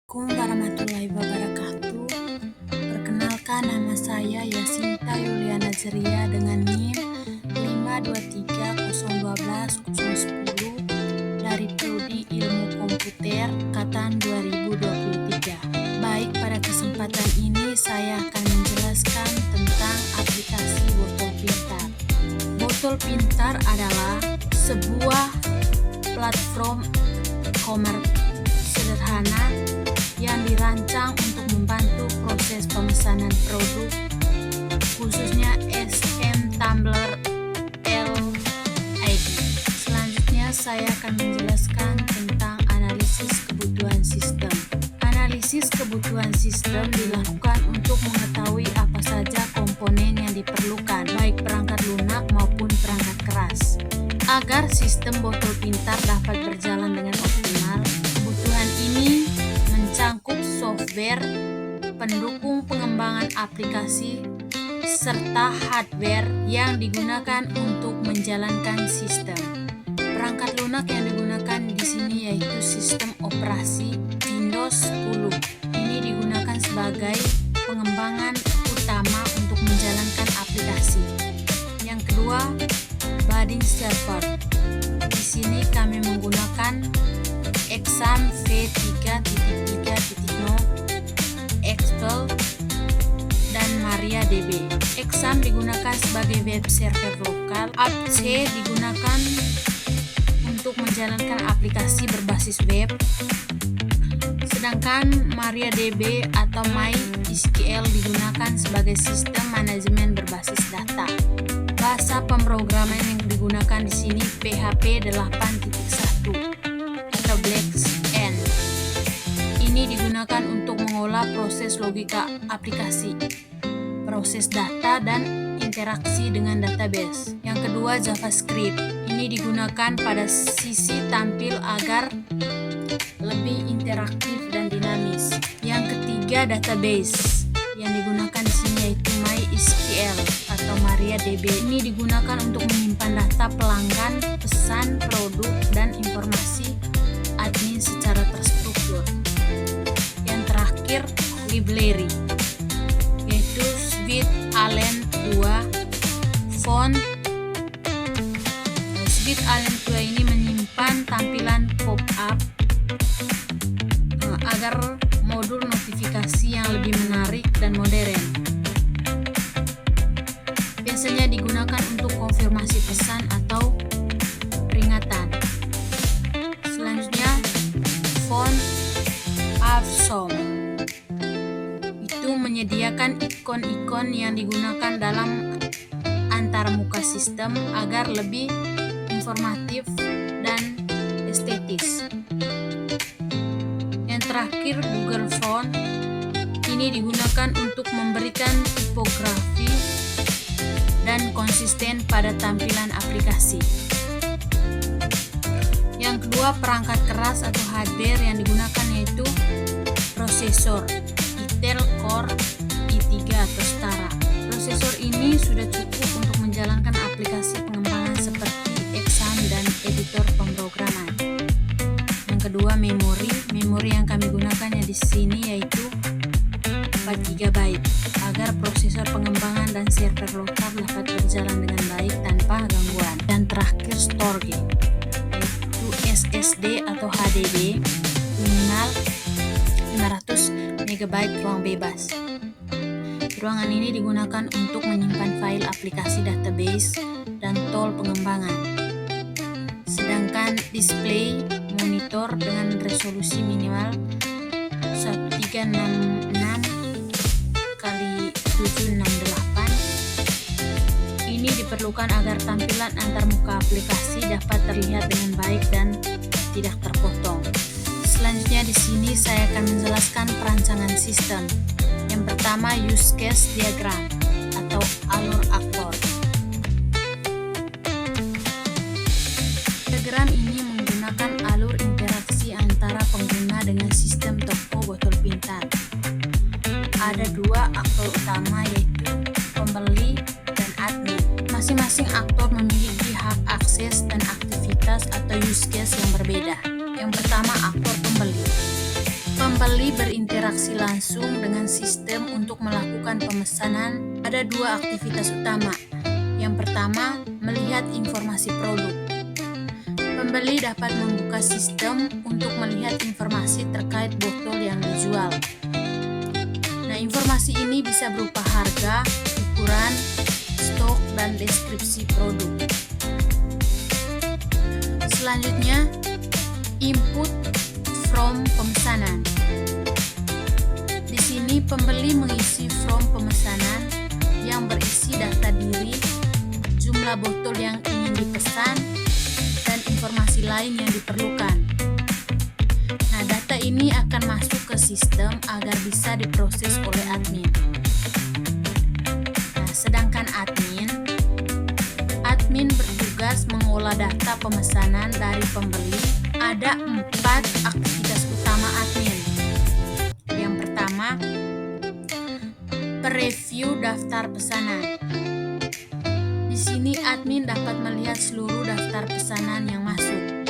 Assalamualaikum warahmatullahi wabarakatuh. Perkenalkan, nama saya Yasinta Yuliana Zeria dengan NIM 523012010 dari Prodi Ilmu Komputer Angkatan 2023. Baik, pada kesempatan ini saya akan menjelaskan tentang aplikasi Botol Pintar. Botol Pintar adalah sebuah platform e-commerce sederhana yang dirancang untuk membantu proses pemesanan produk, khususnya SM Tumblr LID. Selanjutnya saya akan menjelaskan tentang analisis kebutuhan sistem. Analisis kebutuhan sistem dilakukan untuk mengetahui apa saja komponen yang diperlukan, baik perangkat lunak maupun perangkat keras. Agar sistem Botol Pintar dapat berjalan dengan optimal, kebutuhan ini mencangkup software, pendukung pengembangan aplikasi, serta hardware yang digunakan untuk menjalankan sistem. Perangkat lunak yang digunakan di sini yaitu sistem operasi Windows 10. Ini digunakan sebagai pengembangan utama untuk menjalankan aplikasi. Yang kedua, Budding Server. Di sini kami menggunakan Exam V3.3.0, Expel, dan MariaDB. Exam digunakan sebagai web server lokal. apt-c digunakan untuk menjalankan aplikasi berbasis web. Sedangkan MariaDB atau MySQL digunakan sebagai sistem manajemen berbasis data. Bahasa pemrograman yang digunakan di sini PHP 8.1 atau Black-N. Ini digunakan untuk mengolah proses logika aplikasi, proses data, dan interaksi dengan database. Yang kedua, JavaScript. Ini digunakan pada sisi tampil agar lebih interaktif dan dinamis. Yang ketiga, database. Yang digunakan di sini yaitu MySQL atau MariaDB. Ini digunakan untuk menyimpan data pelanggan, pesan, produk, dan informasi admin secara terstruktur. Yang terakhir, library, yaitu SwiftAlent 2 font. SwiftAlent 2 ini menyimpan tampilan pop-up agar modul notifikasi yang lebih menarik dan modern. Biasanya digunakan untuk konfirmasi pesan atau peringatan. Selanjutnya, font Awesome. Itu menyediakan ikon-ikon yang digunakan dalam antarmuka sistem agar lebih informatif dan estetis. Yang terakhir, Google Font. Ini digunakan untuk memberikan tipografi dan konsisten pada tampilan aplikasi. Yang kedua, perangkat keras atau hardware yang digunakan yaitu prosesor Intel Core i3 atau setara. Prosesor ini sudah cukup untuk menjalankan aplikasi pengembangan seperti Exam dan editor pemrograman. Yang kedua, memori. Memori yang kami gunakannya di sini yaitu 4 GB agar prosesor pengembangan dan server lokal dapat berjalan dengan baik tanpa gangguan. Dan terakhir, storage, yaitu SSD atau HDD minimal 500 MB ruang bebas. Ruangan ini digunakan untuk menyimpan file aplikasi database dan tool pengembangan. Sedangkan display monitor dengan resolusi minimal 1366 x 768. Ini diperlukan agar tampilan antarmuka aplikasi dapat terlihat dengan baik dan tidak terpotong. Selanjutnya di sini saya akan menjelaskan perancangan sistem. Yang pertama, use case diagram atau alur aktor. Diagram ini menggunakan alur interaksi antara pengguna dengan sistem toko Botol Pintar. Ada 2 aktor utama yaitu pembeli dan admin. Masing-masing aktor memiliki hak akses dan aktivitas atau use case yang berbeda. Yang pertama, aktor pembeli. Pembeli berinteraksi langsung dengan sistem untuk melakukan pemesanan. Ada dua aktivitas utama. Yang pertama, melihat informasi produk. Pembeli dapat membuka sistem untuk melihat informasi terkait botol yang dijual. Nah, informasi ini bisa berupa harga, ukuran, stok, dan deskripsi produk. Selanjutnya, input form pemesanan. Di sini pembeli mengisi form pemesanan yang berisi data diri, jumlah botol yang ingin dipesan, dan informasi lain yang diperlukan. Nah, data ini akan masuk ke sistem agar bisa diproses oleh admin. Nah, sedangkan admin bertugas mengolah data pemesanan dari pembeli. Ada 4 aktivitas utama admin. Yang pertama, preview daftar pesanan. Di sini admin dapat melihat seluruh daftar pesanan yang masuk.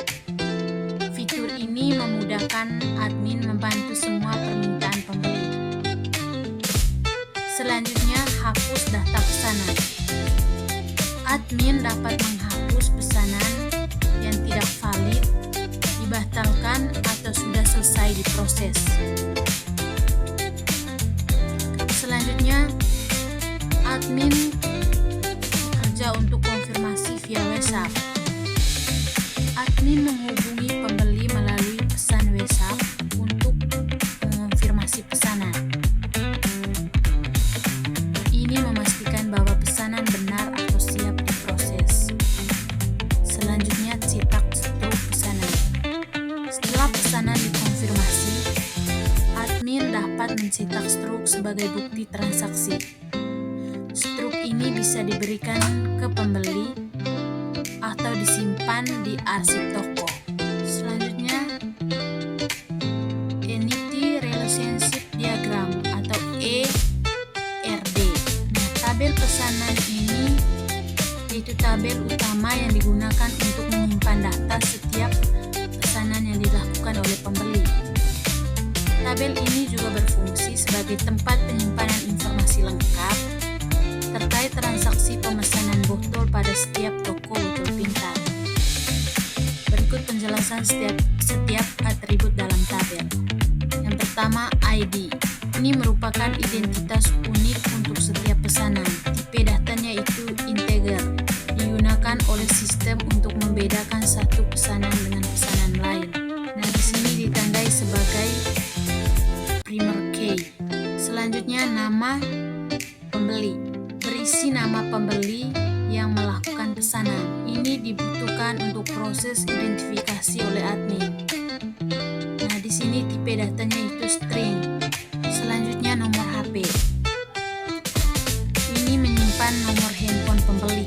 Fitur ini memudahkan admin membantu semua permintaan pembeli. Selanjutnya, hapus data pesanan. Admin dapat menghapus pesanan yang tidak valid, dibatalkan, atau sudah selesai diproses. Selanjutnya, admin bekerja untuk konfirmasi via WhatsApp. Admin menghubungi pembeli melalui pesan WhatsApp untuk mengonfirmasi pesanan. Ini memastikan bahwa pesanan benar atau siap diproses. Selanjutnya, cetak struk pesanan. Setelah pesanan dikonfirmasi, admin dapat mencetak struk sebagai bukti transaksi. Struk ini bisa diberikan ke pembeli atau disimpan di arsip toko. Selanjutnya, Entity Relationship Diagram atau ERD. Nah, tabel pesanan ini yaitu tabel utama yang digunakan untuk menyimpan data setiap pesanan yang dilakukan oleh pembeli. Tabel ini juga berfungsi sebagai tempat penyimpanan informasi lengkap terkait transaksi pemesanan botol pada setiap toko botol pintar. Berikut penjelasan setiap atribut dalam tabel. Yang pertama, ID. Ini merupakan identitas unik untuk setiap pesanan. Tipe datanya itu integer, digunakan oleh sistem untuk membedakan satu pesanan dengan pesanan lain. Nah, di sini ditandai sebagai primer key. Selanjutnya, nama pembeli. Berisi nama pembeli yang melakukan pesanan. Ini dibutuhkan untuk proses identifikasi oleh admin. Nah, di sini tipe datanya itu string. Selanjutnya, nomor HP. Ini menyimpan nomor handphone pembeli.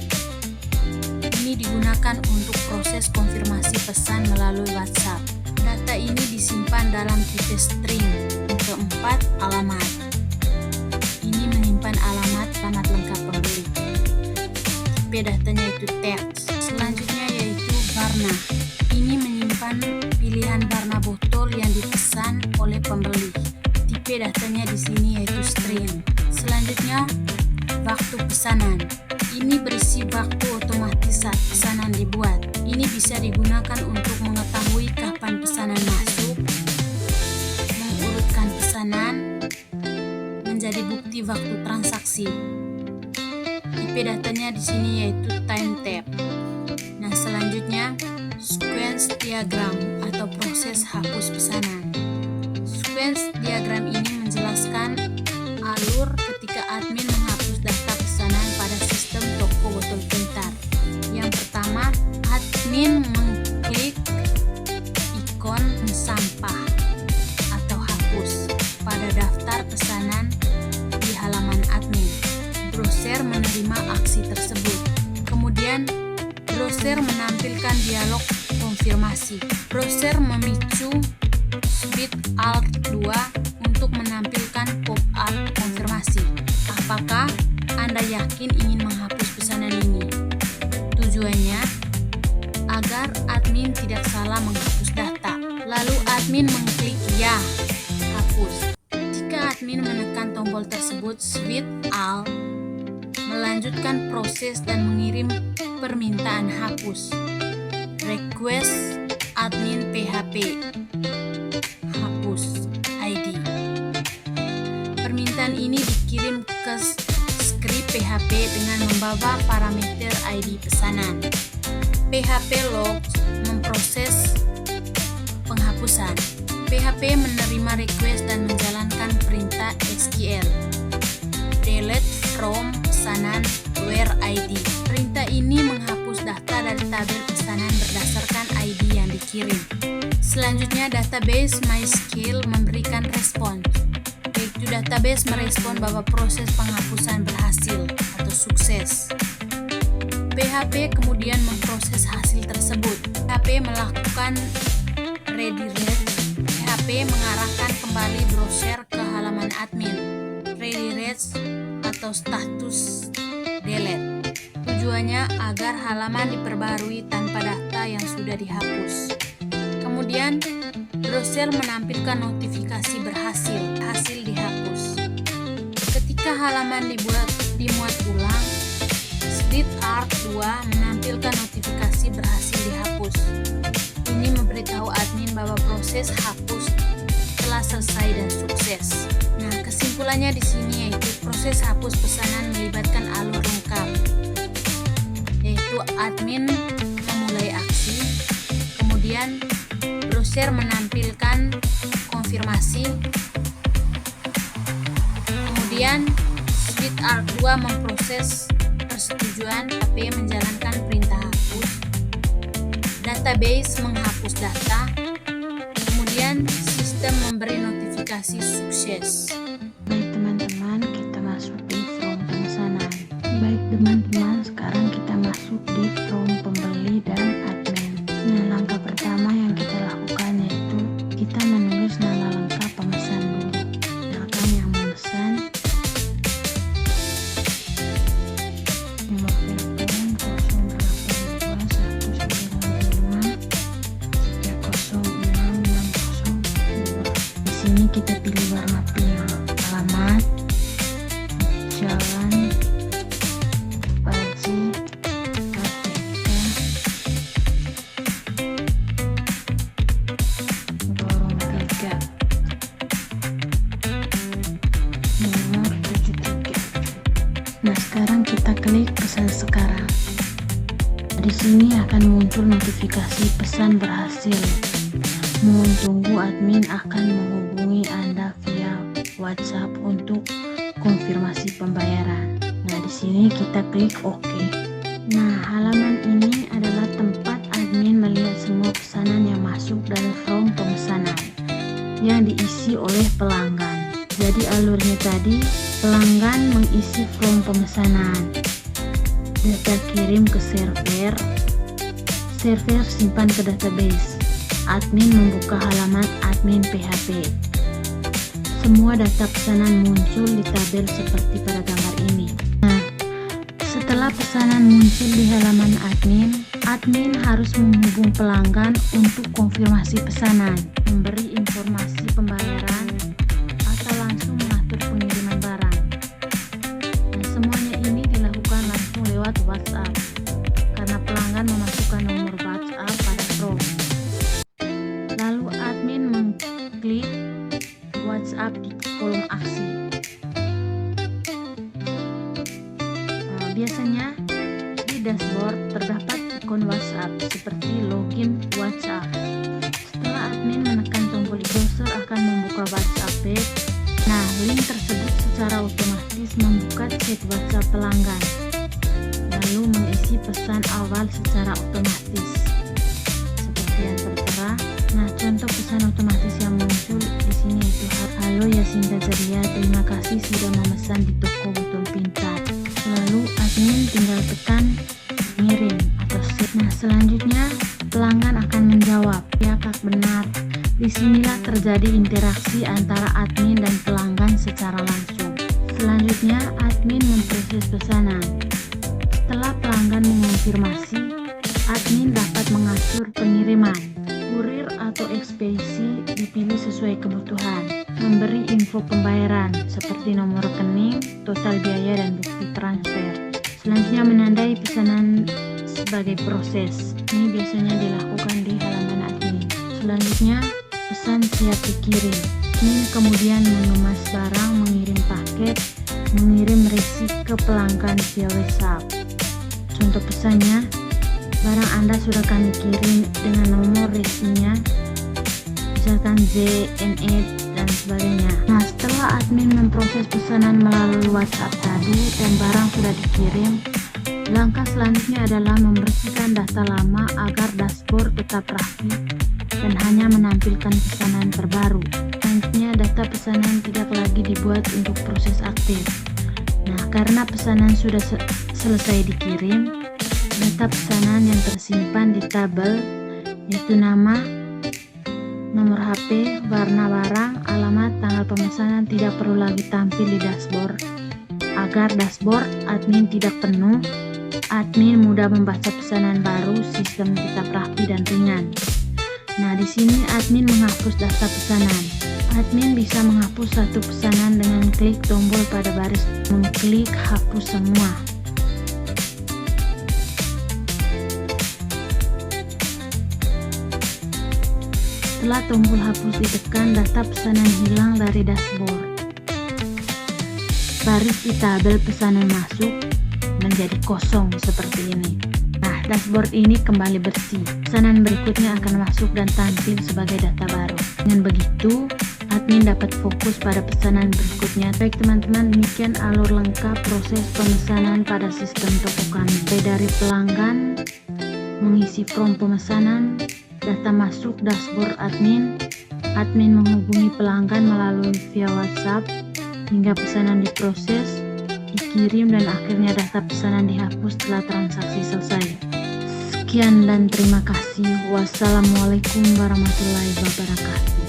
Ini digunakan untuk proses konfirmasi pesan melalui WhatsApp. Data ini disimpan dalam tipe string. Yang keempat, alamat. Ini menyimpan alamat lengkap pembeli. Tipe datanya itu text. Selanjutnya yaitu warna. Ini menyimpan pilihan warna botol yang dipesan oleh pembeli. Tipe datanya di sini yaitu string. Selanjutnya, waktu pesanan. Ini berisi waktu otomatis saat pesanan dibuat. Ini bisa digunakan untuk mengetahui kapan pesanan masuk, mengurutkan pesanan, menjadi bukti waktu transaksi. Tipe datanya di sini yaitu time tab. Nah, selanjutnya sequence diagram atau proses hapus pesanan. Sequence diagram ini menjelaskan alur ketika admin menghapus data pesanan pada sistem toko botol pintar. Yang pertama, admin mengklik ikon sampah atau hapus pada daftar pesanan di halaman admin. Browser menerima aksi tersebut. Kemudian, browser menampilkan dialog konfirmasi. Browser memicu switch Alt 2 untuk menampilkan pop-up konfirmasi. Apakah Anda yakin ingin menghapus pesanan ini? Tujuannya agar admin tidak salah menghapus data. Lalu admin mengklik ya, dihapus. Jika admin menekan tombol tersebut, Shift Alt melanjutkan proses dan mengirim permintaan hapus. Request admin PHP hapus ID. Permintaan ini dikirim ke skrip PHP dengan membawa parameter ID pesanan. PHP log memproses penghapusan. PHP menerima request dan menjalankan perintah SQL. Delete from pesanan where ID. Perintah ini menghapus data dari tabel pesanan berdasarkan ID yang dikirim. Selanjutnya, database MySQL memberikan respons, yaitu database merespon bahwa proses penghapusan berhasil atau sukses. PHP kemudian memproses hasil tersebut. PHP melakukan redirect. PHP mengarahkan kembali browser ke halaman admin. Redirect atau status delete. Tujuannya agar halaman diperbarui tanpa data yang sudah dihapus. Kemudian, browser menampilkan notifikasi berhasil, hasil dihapus. Ketika halaman dimuat ulang, Shift Alt 2 menampilkan notifikasi berhasil dihapus. Ini memberitahu admin bahwa proses hapus telah selesai dan sukses. Nah, kesimpulannya di sini yaitu proses hapus pesanan melibatkan alur lengkap, yaitu admin memulai aksi, kemudian browser menampilkan konfirmasi, kemudian Shift Alt 2 memproses persetujuan, PHP menjalankan perintah hapus, database menghapus data, kemudian sistem memberi notifikasi sukses. Baik teman-teman, kita masuk di from pemesanan. Baik teman-teman, sekarang kita masuk di from pembeli dan admin. Nah, langkah pertama yang kita lakukan yaitu kita menulis nama lengkap pemesan dulu. Misalkan yang memesan nomor telepon 0815 195 306 602. Di sini kita pilih warna pink. Alamat Jalan Paji Lorong 3 nomor 73. Nah, sekarang kita klik pesan sekarang. Di sini akan muncul notifikasi pesan berhasil. Mohon tunggu, admin akan menghubungi Anda via WhatsApp untuk konfirmasi pembayaran. Nah, di sini kita klik OK. Nah, halaman ini adalah tempat admin melihat semua pesanan yang masuk dari from pemesanan yang diisi oleh pelanggan. Jadi alurnya tadi, pelanggan mengisi from pemesanan, data kirim ke server simpan ke database, admin membuka halaman admin PHP. Semua data pesanan muncul di tabel seperti pada gambar ini. Nah, setelah pesanan muncul di halaman admin harus menghubung pelanggan untuk konfirmasi pesanan, memberi informasi pembayaran, atau langsung mengatur pengiriman barang. Nah, semuanya ini dilakukan langsung lewat WhatsApp, karena pelanggan memasukkan nomor WhatsApp pada from. Lalu admin mengklik WhatsApp di kolom aksi. Nah, biasanya di dashboard terdapat ikon WhatsApp seperti login WhatsApp. Setelah admin menekan tombol browser akan membuka WhatsApp page. Nah, link tersebut secara otomatis membuka chat WhatsApp pelanggan, lalu mengisi pesan awal secara otomatis seperti yang tertera. Nah, contoh pesan otomatis yang muncul di sini itu halo Yasinta Ceria, terima kasih sudah memesan di toko botol pintar. Lalu admin tinggal tekan ngirim atau save. Nah, selanjutnya pelanggan akan menjawab ya kak benar. Disinilah terjadi interaksi antara admin dan pelanggan secara langsung. Selanjutnya admin memproses pesanan. Setelah pelanggan mengonfirmasi, admin dapat mengatur pengiriman, kurir atau ekspedisi dipilih sesuai kebutuhan. Memberi info pembayaran seperti nomor rekening, total biaya, dan bukti transfer. Selanjutnya menandai pesanan sebagai proses. Ini biasanya dilakukan di halaman admin. Selanjutnya pesan siap dikirim. Admin kemudian mengemas barang, mengirim paket, mengirim resi ke pelanggan via WhatsApp. Contoh pesannya, barang Anda sudah kami kirim dengan nomor resinya, misalkan ZNE dan sebagainya. Nah, setelah admin memproses pesanan melalui WhatsApp tadi dan barang sudah dikirim, langkah selanjutnya adalah membersihkan data lama agar dashboard tetap rapi dan hanya menampilkan pesanan terbaru. Selanjutnya, data pesanan tidak lagi dibuat untuk proses aktif. Nah, karena pesanan sudah selesai dikirim, data pesanan yang tersimpan di tabel yaitu nama, nomor HP, warna barang, alamat, tanggal pemesanan tidak perlu lagi tampil di dashboard. Agar dashboard admin tidak penuh, admin mudah membaca pesanan baru, sistem tetap rapi dan ringan. Nah, di sini admin menghapus data pesanan. Admin bisa menghapus satu pesanan dengan klik tombol pada baris, mengklik hapus semua. Setelah tombol hapus ditekan, data pesanan hilang dari dashboard. Baris di tabel pesanan masuk menjadi kosong seperti ini. Nah, dashboard ini kembali bersih. Pesanan berikutnya akan masuk dan tampil sebagai data baru. Dengan begitu, admin dapat fokus pada pesanan berikutnya. Baik teman-teman, demikian alur lengkap proses pemesanan pada sistem toko kami. Dari pelanggan, mengisi form pemesanan, data masuk dashboard admin, admin menghubungi pelanggan melalui via WhatsApp, hingga pesanan diproses, dikirim, dan akhirnya data pesanan dihapus setelah transaksi selesai. Sekian dan terima kasih. Wassalamualaikum warahmatullahi wabarakatuh.